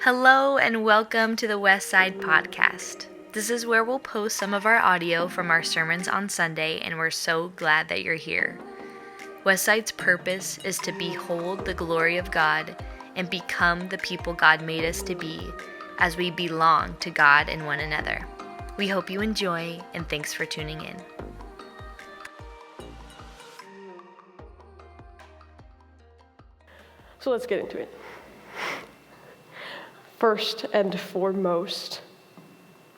Hello and welcome to the West Side Podcast. This is where we'll post some of our audio from our sermons on Sunday, and we're so glad that you're here. West Side's purpose is to behold the glory of God and become the people God made us to be as we belong to God and one another. We hope you enjoy, and thanks for tuning in. So let's get into it. First and foremost,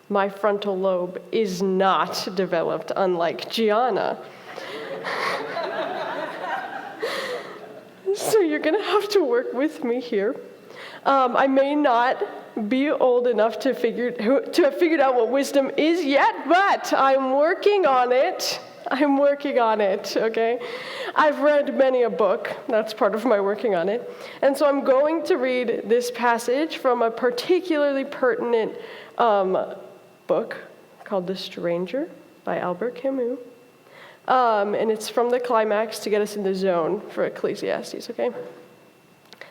my frontal lobe is not developed, unlike Gianna. So you're going to have to work with me here. I may not be old enough to have figured out what wisdom is yet, but I'm working on it. Okay? I've read many a book. That's part of my working on it. And so I'm going to read this passage from a particularly pertinent book called The Stranger by Albert Camus. And it's from the climax to get us in the zone for Ecclesiastes, okay?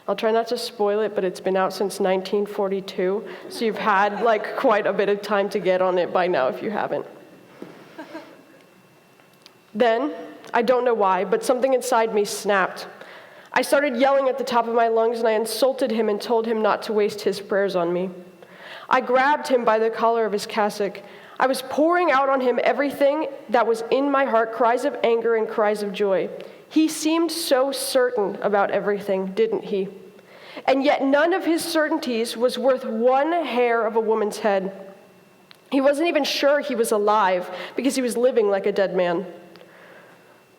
I'll try not to spoil it, but it's been out since 1942, so you've had quite a bit of time to get on it by now if you haven't. Then, I don't know why, but something inside me snapped. I started yelling at the top of my lungs, and I insulted him and told him not to waste his prayers on me. I grabbed him by the collar of his cassock. I was pouring out on him everything that was in my heart, cries of anger and cries of joy. He seemed so certain about everything, didn't he? And yet none of his certainties was worth one hair of a woman's head. He wasn't even sure he was alive because he was living like a dead man.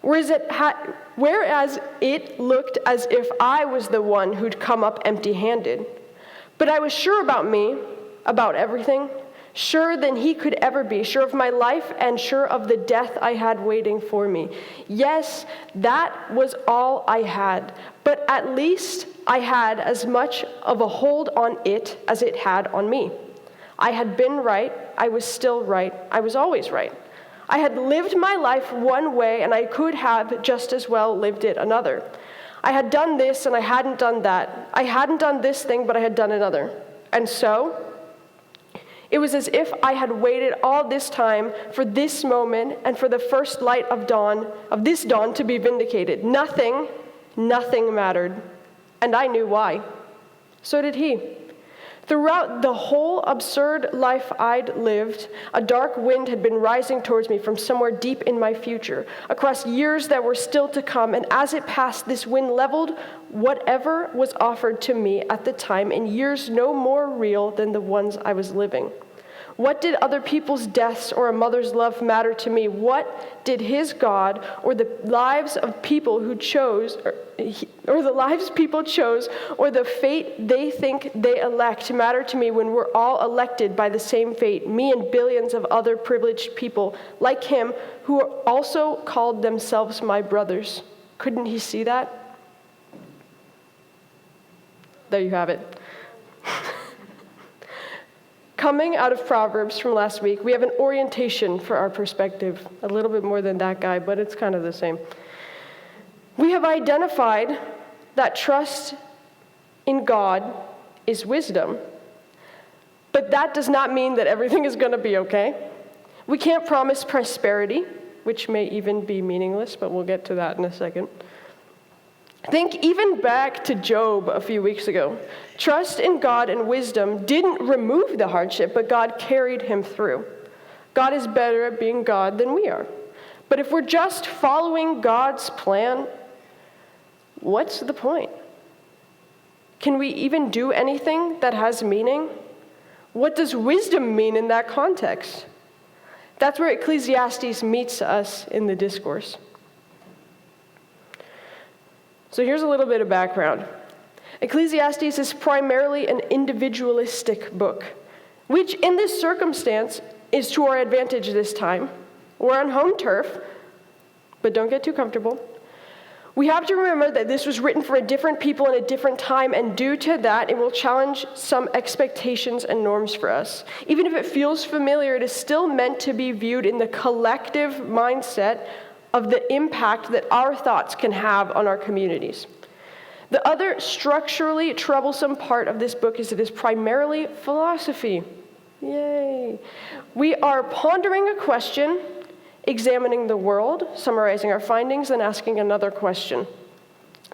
Whereas it looked as if I was the one who'd come up empty-handed. But I was sure about me, about everything, surer than he could ever be, sure of my life and sure of the death I had waiting for me. Yes, that was all I had, but at least I had as much of a hold on it as it had on me. I had been right, I was still right, I was always right. I had lived my life one way, and I could have just as well lived it another. I had done this, and I hadn't done that. I hadn't done this thing, but I had done another. And so, it was as if I had waited all this time for this moment and for the first light of this dawn to be vindicated. Nothing mattered. And I knew why. So did he. Throughout the whole absurd life I'd lived, a dark wind had been rising towards me from somewhere deep in my future, across years that were still to come, and as it passed, this wind leveled whatever was offered to me at the time in years no more real than the ones I was living. What did other people's deaths or a mother's love matter to me? What did his God or the lives of people who chose, or the lives people chose, or the fate they think they elect matter to me when we're all elected by the same fate, me and billions of other privileged people like him who also called themselves my brothers? Couldn't he see that? There you have it. Coming out of Proverbs from last week, we have an orientation for our perspective. A little bit more than that guy, but it's kind of the same. We have identified that trust in God is wisdom. But that does not mean that everything is going to be okay. We can't promise prosperity, which may even be meaningless, but we'll get to that in a second. Think even back to Job a few weeks ago. Trust in God and wisdom didn't remove the hardship, but God carried him through. God is better at being God than we are. But if we're just following God's plan, what's the point? Can we even do anything that has meaning? What does wisdom mean in that context? That's where Ecclesiastes meets us in the discourse. So here's a little bit of background. Ecclesiastes is primarily an individualistic book, which in this circumstance is to our advantage this time. We're on home turf, but don't get too comfortable. We have to remember that this was written for a different people in a different time, and due to that, it will challenge some expectations and norms for us. Even if it feels familiar, it is still meant to be viewed in the collective mindset of the impact that our thoughts can have on our communities. The other structurally troublesome part of this book is it is primarily philosophy. Yay! We are pondering a question, examining the world, summarizing our findings, and asking another question.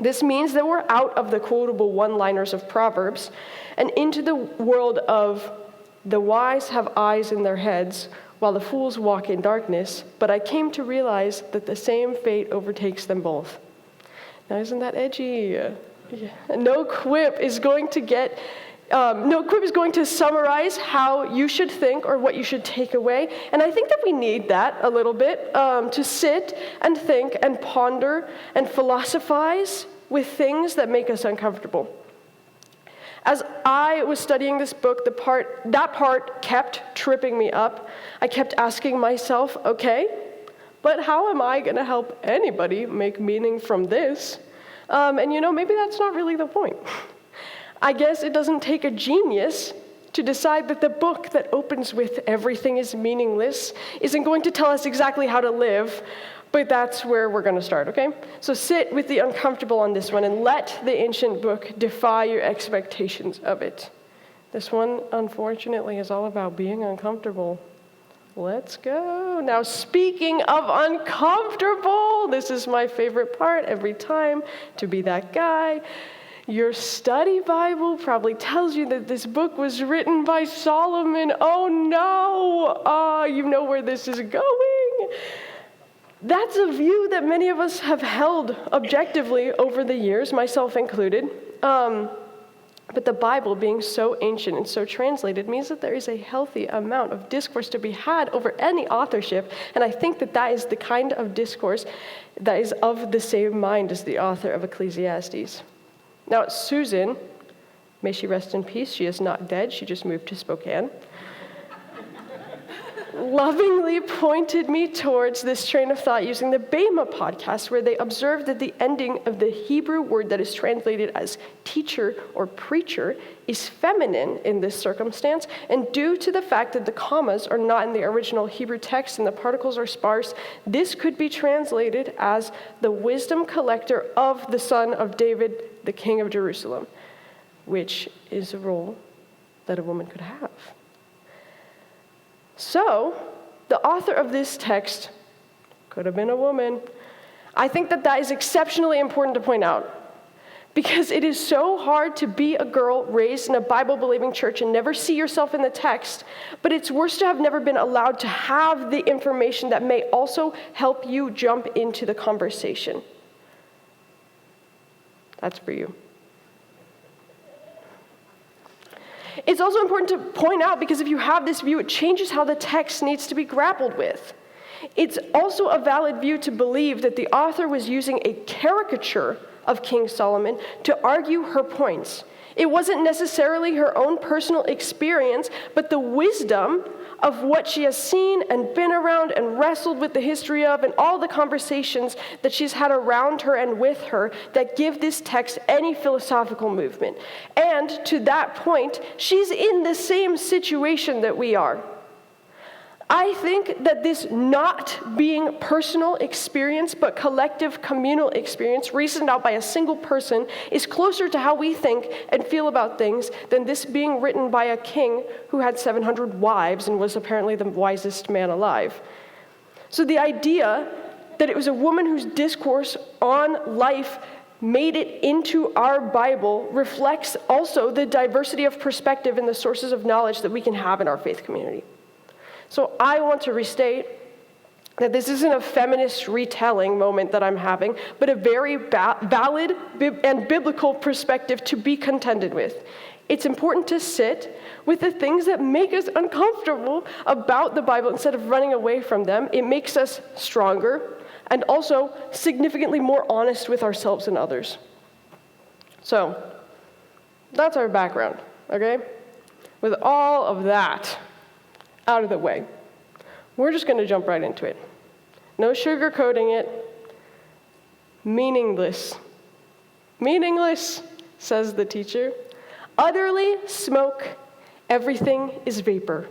This means that we're out of the quotable one-liners of Proverbs and into the world of the wise have eyes in their heads while the fools walk in darkness, but I came to realize that the same fate overtakes them both. Now, isn't that edgy? Yeah. No quip is going to summarize how you should think or what you should take away. And I think that we need that a little bit, to sit and think and ponder and philosophize with things that make us uncomfortable. As I was studying this book, that part kept tripping me up. I kept asking myself, okay, but how am I going to help anybody make meaning from this? Maybe that's not really the point. I guess it doesn't take a genius to decide that the book that opens with everything is meaningless isn't going to tell us exactly how to live, but that's where we're going to start, okay? So sit with the uncomfortable on this one and let the ancient book defy your expectations of it. This one, unfortunately, is all about being uncomfortable. Let's go. Now, speaking of uncomfortable, this is my favorite part every time, to be that guy. Your study Bible probably tells you that this book was written by Solomon. Oh no! You know where this is going. That's a view that many of us have held objectively over the years, myself included. But the Bible, being so ancient and so translated, means that there is a healthy amount of discourse to be had over any authorship, and I think that is the kind of discourse that is of the same mind as the author of Ecclesiastes. Now, Susan, may she rest in peace, she is not dead, she just moved to Spokane, lovingly pointed me towards this train of thought using the Bema podcast, where they observed that the ending of the Hebrew word that is translated as teacher or preacher is feminine in this circumstance, and due to the fact that the commas are not in the original Hebrew text and the particles are sparse, this could be translated as the wisdom collector of the son of David, the king of Jerusalem, which is a role that a woman could have. So, the author of this text could have been a woman. I think that is exceptionally important to point out, because it is so hard to be a girl raised in a Bible-believing church and never see yourself in the text, but it's worse to have never been allowed to have the information that may also help you jump into the conversation. That's for you. It's also important to point out, because if you have this view, it changes how the text needs to be grappled with. It's also a valid view to believe that the author was using a caricature of King Solomon to argue her points. It wasn't necessarily her own personal experience, but the wisdom of what she has seen and been around and wrestled with the history of, and all the conversations that she's had around her and with her that give this text any philosophical movement. And to that point, she's in the same situation that we are. I think that this not being personal experience, but collective communal experience, reasoned out by a single person, is closer to how we think and feel about things than this being written by a king who had 700 wives and was apparently the wisest man alive. So the idea that it was a woman whose discourse on life made it into our Bible reflects also the diversity of perspective and the sources of knowledge that we can have in our faith community. So I want to restate that this isn't a feminist retelling moment that I'm having, but a very valid and biblical perspective to be contended with. It's important to sit with the things that make us uncomfortable about the Bible instead of running away from them. It makes us stronger and also significantly more honest with ourselves and others. So that's our background, okay? With all of that out of the way, we're just going to jump right into it. No sugarcoating it. Meaningless. Meaningless, says the teacher. Utterly smoke, everything is vapor.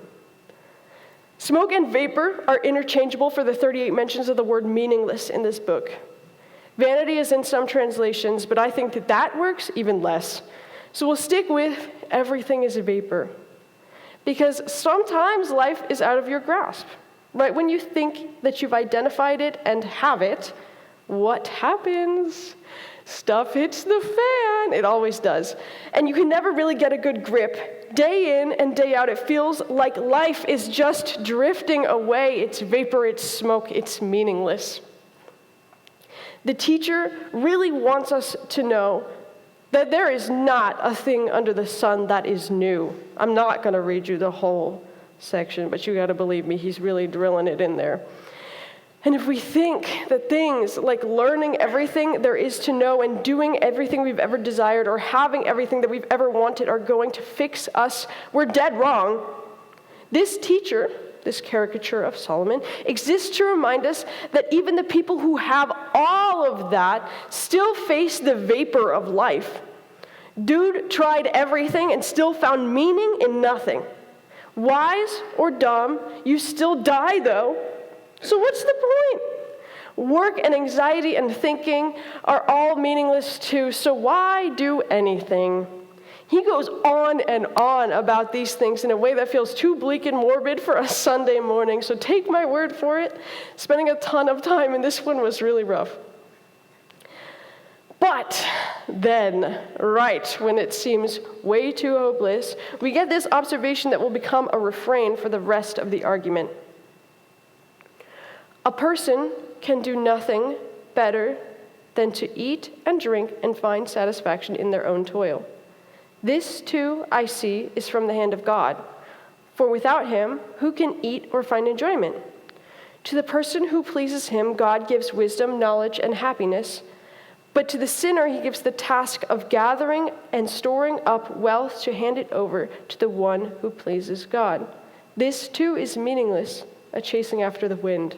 Smoke and vapor are interchangeable for the 38 mentions of the word meaningless in this book. Vanity is in some translations, but I think that works even less. So we'll stick with everything is a vapor. Because sometimes life is out of your grasp. Right when you think that you've identified it and have it, what happens? Stuff hits the fan. It always does. And you can never really get a good grip. Day in and day out, it feels like life is just drifting away. It's vapor, it's smoke, it's meaningless. The teacher really wants us to know that there is not a thing under the sun that is new. I'm not going to read you the whole section, but you got to believe me, he's really drilling it in there. And if we think that things like learning everything there is to know and doing everything we've ever desired or having everything that we've ever wanted are going to fix us, we're dead wrong. This teacher, this caricature of Solomon, exists to remind us that even the people who have all of that still face the vapor of life. Dude tried everything and still found meaning in nothing. Wise or dumb, you still die though. So what's the point? Work and anxiety and thinking are all meaningless too, so why do anything? He goes on and on about these things in a way that feels too bleak and morbid for a Sunday morning, so take my word for it. Spending a ton of time in this one was really rough. But then, right when it seems way too hopeless, we get this observation that will become a refrain for the rest of the argument. A person can do nothing better than to eat and drink and find satisfaction in their own toil. This, too, I see, is from the hand of God. For without him, who can eat or find enjoyment? To the person who pleases him, God gives wisdom, knowledge, and happiness. But to the sinner, he gives the task of gathering and storing up wealth to hand it over to the one who pleases God. This, too, is meaningless, a chasing after the wind.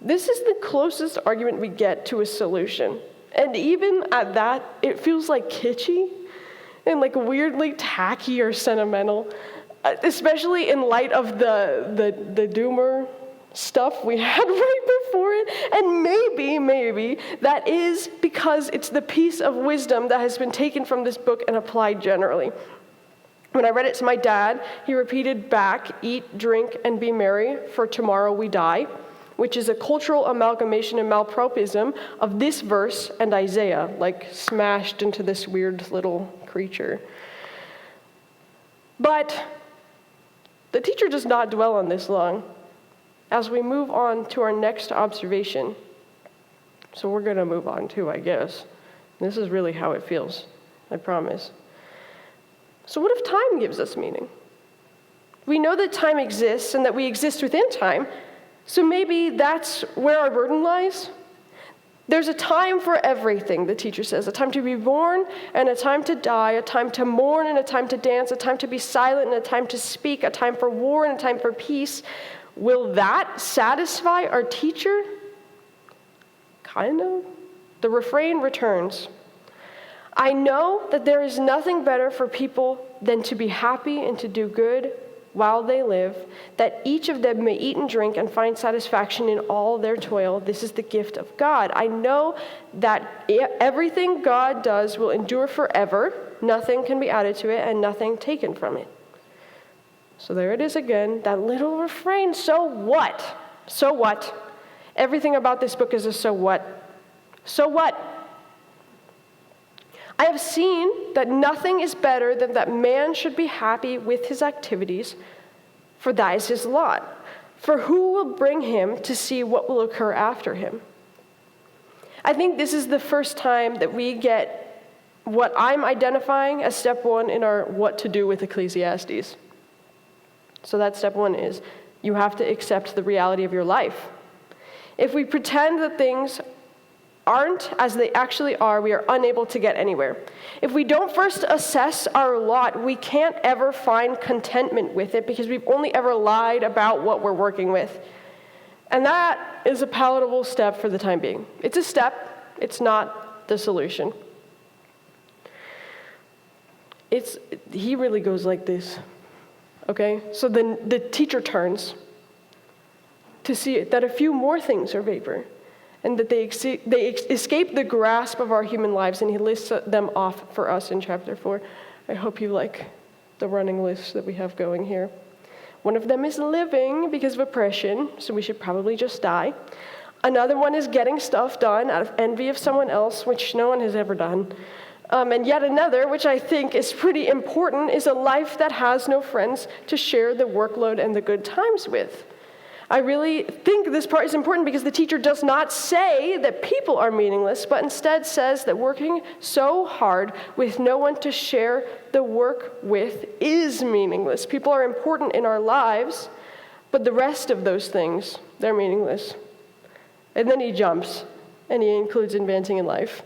This is the closest argument we get to a solution. And even at that, it feels like kitschy and like weirdly tacky or sentimental, especially in light of the doomer stuff we had right before it. And maybe that is because it's the piece of wisdom that has been taken from this book and applied generally. When I read it to my dad, he repeated back, "Eat, drink, and be merry, for tomorrow we die," which is a cultural amalgamation and malapropism of this verse and Isaiah, like smashed into this weird little creature. But the teacher does not dwell on this long as we move on to our next observation. So we're going to move on too, I guess. This is really how it feels, I promise. So what if time gives us meaning? We know that time exists and that we exist within time, so maybe that's where our burden lies. There's a time for everything, the teacher says, a time to be born and a time to die, a time to mourn and a time to dance, a time to be silent and a time to speak, a time for war and a time for peace. Will that satisfy our teacher? Kind of. The refrain returns. I know that there is nothing better for people than to be happy and to do good while they live, that each of them may eat and drink and find satisfaction in all their toil. This is the gift of God. I know that everything God does will endure forever. Nothing can be added to it and nothing taken from it. So there it is again, that little refrain. So what? So what? Everything about this book is a so what. So what? I have seen that nothing is better than that man should be happy with his activities, for that is his lot. For who will bring him to see what will occur after him? I think this is the first time that we get what I'm identifying as step one in our what to do with Ecclesiastes. So that step one is you have to accept the reality of your life. If we pretend that things aren't as they actually are, we are unable to get anywhere. If we don't first assess our lot, we can't ever find contentment with it because we've only ever lied about what we're working with. And that is a palatable step for the time being. It's a step, it's not the solution. He really goes like this, okay? So then the teacher turns to see that a few more things are vapor. and that they escape the grasp of our human lives, and he lists them off for us in chapter 4. I hope you like the running list that we have going here. One of them is living because of oppression, so we should probably just die. Another one is getting stuff done out of envy of someone else, which no one has ever done. And yet another, which I think is pretty important, is a life that has no friends to share the workload and the good times with. I really think this part is important because the teacher does not say that people are meaningless, but instead says that working so hard with no one to share the work with is meaningless. People are important in our lives, but the rest of those things, they're meaningless. And then he jumps, and he includes advancing in life,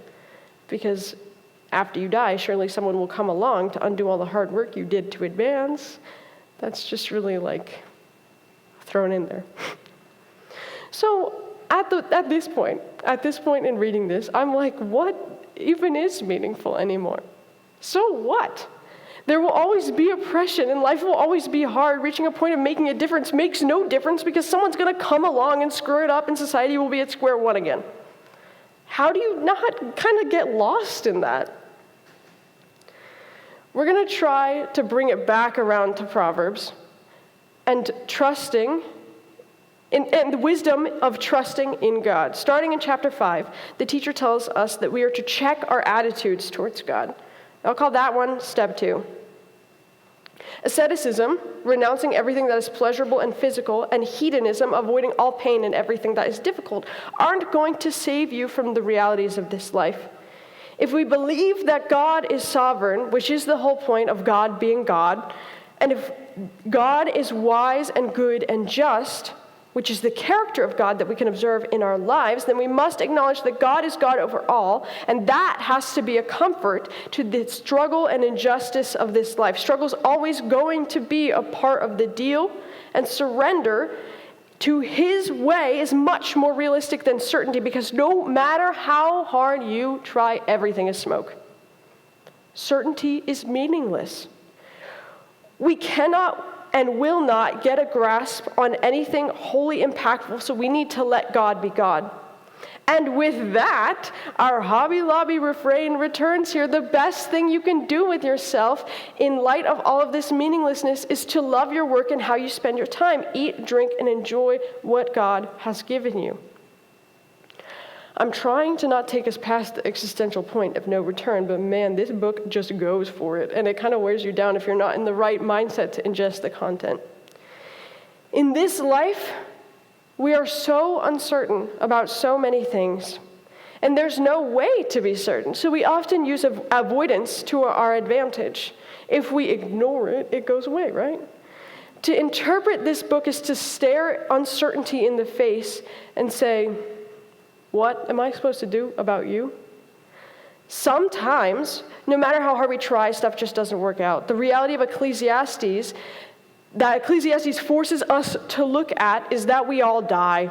because after you die, surely someone will come along to undo all the hard work you did to advance. That's just really thrown in there. So at this point in reading this, I'm like, what even is meaningful anymore? So what? There will always be oppression, and life will always be hard. Reaching a point of making a difference makes no difference because someone's going to come along and screw it up, and society will be at square one again. How do you not kind of get lost in that? We're going to try to bring it back around to Proverbs and trusting and the wisdom of trusting in God. Starting in chapter 5, the teacher tells us that we are to check our attitudes towards God. I'll call that one step 2. Asceticism, renouncing everything that is pleasurable and physical, and hedonism, avoiding all pain and everything that is difficult, aren't going to save you from the realities of this life. If we believe that God is sovereign, which is the whole point of God being God, and if God is wise and good and just, which is the character of God that we can observe in our lives, then we must acknowledge that God is God over all, and that has to be a comfort to the struggle and injustice of this life. Struggle's always going to be a part of the deal, and surrender to his way is much more realistic than certainty, because no matter how hard you try, everything is smoke. Certainty is meaningless. We cannot and will not get a grasp on anything wholly impactful, so we need to let God be God. And with that, our Hobby Lobby refrain returns here. The best thing you can do with yourself in light of all of this meaninglessness is to love your work and how you spend your time. Eat, drink, and enjoy what God has given you. I'm trying to not take us past the existential point of no return, but man, this book just goes for it, and it kind of wears you down if you're not in the right mindset to ingest the content. In this life, we are so uncertain about so many things, and there's no way to be certain, so we often use avoidance to our advantage. If we ignore it, it goes away, right? To interpret this book is to stare uncertainty in the face and say, what am I supposed to do about you? Sometimes, no matter how hard we try, stuff just doesn't work out. The reality of Ecclesiastes, that Ecclesiastes forces us to look at, is that we all die.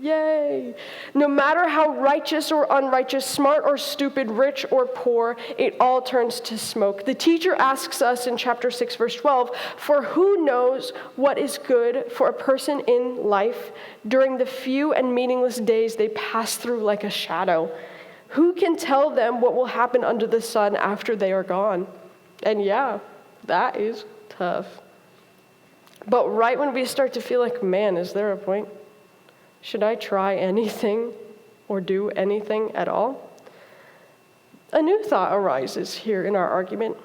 Yay! No matter how righteous or unrighteous, smart or stupid, rich or poor, it all turns to smoke. The teacher asks us in chapter 6, verse 12, for who knows what is good for a person in life during the few and meaningless days they pass through like a shadow? Who can tell them what will happen under the sun after they are gone? And yeah, that is tough. But right when we start to feel like, man, is there a point? Should I try anything or do anything at all? A new thought arises here in our argument.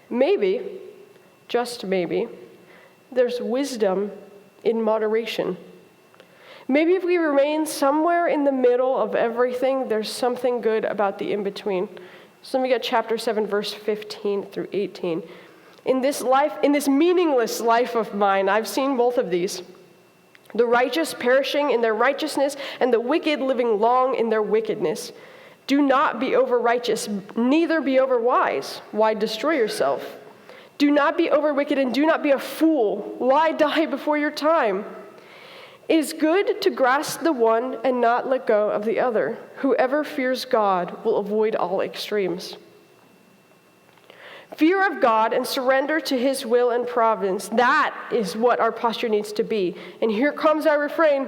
Maybe, just maybe, there's wisdom in moderation. Maybe if we remain somewhere in the middle of everything, there's something good about the in-between. So let me get chapter 7, verse 15 through 18. In this meaningless life of mine, I've seen both of these. The righteous perishing in their righteousness, and the wicked living long in their wickedness. Do not be over-righteous, neither be over-wise. Why destroy yourself? Do not be over-wicked, and do not be a fool. Why die before your time? It is good to grasp the one and not let go of the other. Whoever fears God will avoid all extremes. Fear of God and surrender to his will and providence. That is what our posture needs to be. And here comes our refrain.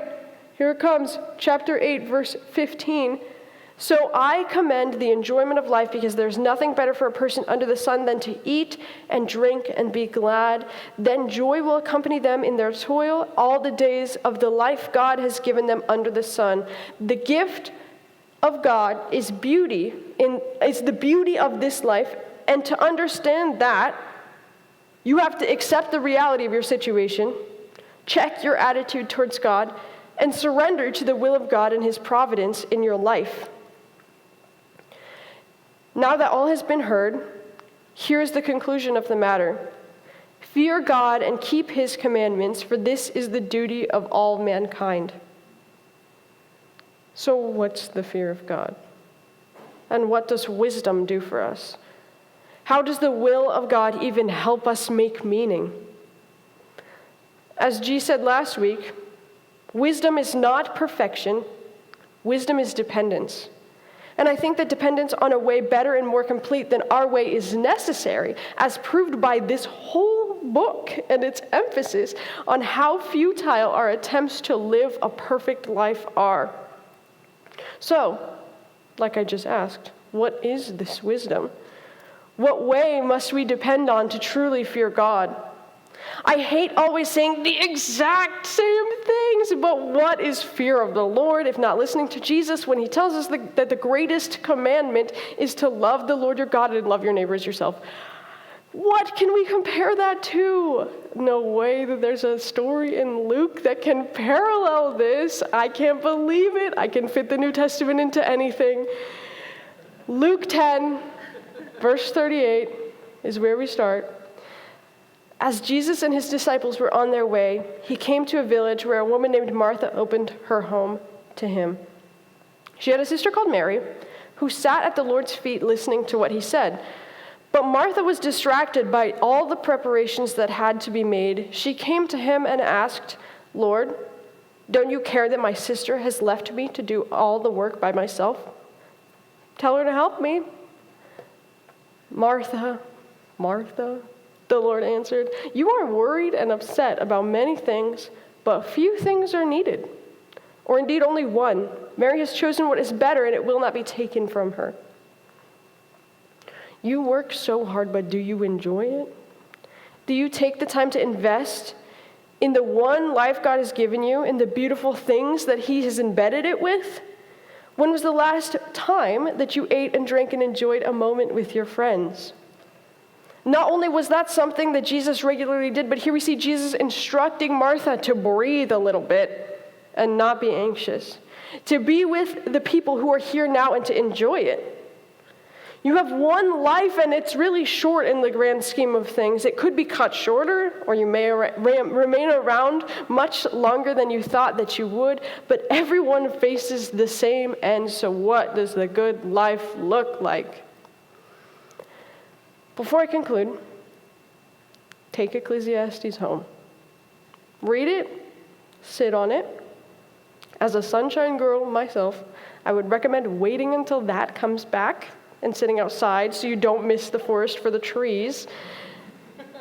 Here it comes, chapter 8, verse 15. So I commend the enjoyment of life because there's nothing better for a person under the sun than to eat and drink and be glad. Then joy will accompany them in their toil all the days of the life God has given them under the sun. The gift of God is the beauty of this life, and to understand that, you have to accept the reality of your situation, check your attitude towards God, and surrender to the will of God and His providence in your life. Now that all has been heard, here's the conclusion of the matter. Fear God and keep His commandments, for this is the duty of all mankind. So what's the fear of God? And what does wisdom do for us? How does the will of God even help us make meaning? As G said last week, wisdom is not perfection. Wisdom is dependence. And I think that dependence on a way better and more complete than our way is necessary, as proved by this whole book and its emphasis on how futile our attempts to live a perfect life are. So, like I just asked, what is this wisdom? What way must we depend on to truly fear God? I hate always saying the exact same things, but what is fear of the Lord if not listening to Jesus when He tells us that the greatest commandment is to love the Lord your God and love your neighbor as yourself? What can we compare that to? No way that there's a story in Luke that can parallel this. I can't believe it. I can fit the New Testament into anything. Luke 10, verse 38 is where we start. As Jesus and His disciples were on their way, He came to a village where a woman named Martha opened her home to Him. She had a sister called Mary, who sat at the Lord's feet listening to what He said. But Martha was distracted by all the preparations that had to be made. She came to Him and asked, "Lord, don't you care that my sister has left me to do all the work by myself? Tell her to help me." "Martha, Martha," the Lord answered, "you are worried and upset about many things, but few things are needed. Or indeed only one. Mary has chosen what is better, and it will not be taken from her." You work so hard, but do you enjoy it? Do you take the time to invest in the one life God has given you, in the beautiful things that He has embedded it with? When was the last time that you ate and drank and enjoyed a moment with your friends? Not only was that something that Jesus regularly did, but here we see Jesus instructing Martha to breathe a little bit and not be anxious, to be with the people who are here now and to enjoy it. You have one life, and it's really short in the grand scheme of things. It could be cut shorter, or you may remain around much longer than you thought that you would, but everyone faces the same end, so what does the good life look like? Before I conclude, take Ecclesiastes home. Read it, sit on it. As a sunshine girl myself, I would recommend waiting until that comes back and sitting outside so you don't miss the forest for the trees.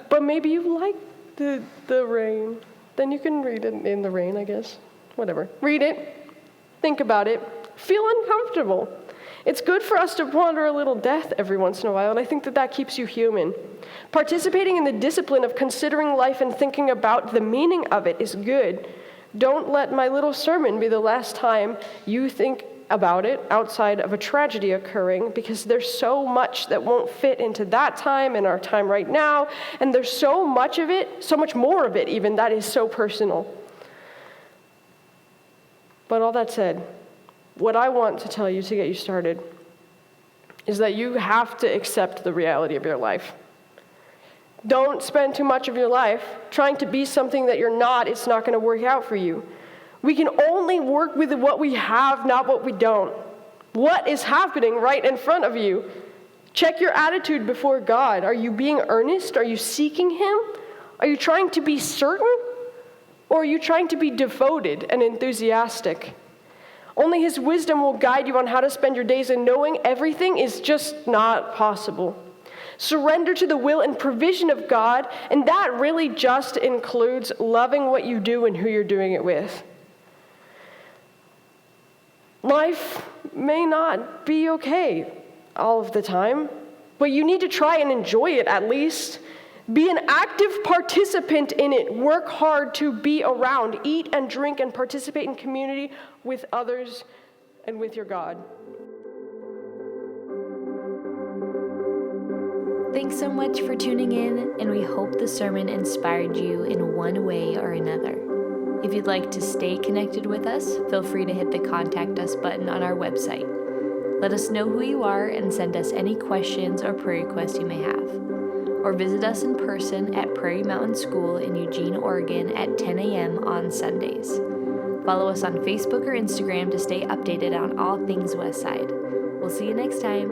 But maybe you like the rain. Then you can read it in the rain, I guess. Whatever. Read it, think about it, feel uncomfortable. It's good for us to ponder a little death every once in a while, and I think that keeps you human. Participating in the discipline of considering life and thinking about the meaning of it is good. Don't let my little sermon be the last time you think about it outside of a tragedy occurring, because there's so much that won't fit into that time and our time right now, and there's so much of it, so much more of it even, that is so personal. But all that said, what I want to tell you to get you started is that you have to accept the reality of your life. Don't spend too much of your life trying to be something that you're not. It's not going to work out for you. We can only work with what we have, not what we don't. What is happening right in front of you? Check your attitude before God. Are you being earnest? Are you seeking Him? Are you trying to be certain? Or are you trying to be devoted and enthusiastic? Only His wisdom will guide you on how to spend your days, and knowing everything is just not possible. Surrender to the will and provision of God, and that really just includes loving what you do and who you're doing it with. Life may not be okay all of the time, but you need to try and enjoy it at least. Be an active participant in it. Work hard to be around. Eat and drink and participate in community with others and with your God. Thanks so much for tuning in, and we hope the sermon inspired you in one way or another. If you'd like to stay connected with us, feel free to hit the Contact Us button on our website. Let us know who you are and send us any questions or prayer requests you may have. Or visit us in person at Prairie Mountain School in Eugene, Oregon at 10 a.m. on Sundays. Follow us on Facebook or Instagram to stay updated on all things Westside. We'll see you next time.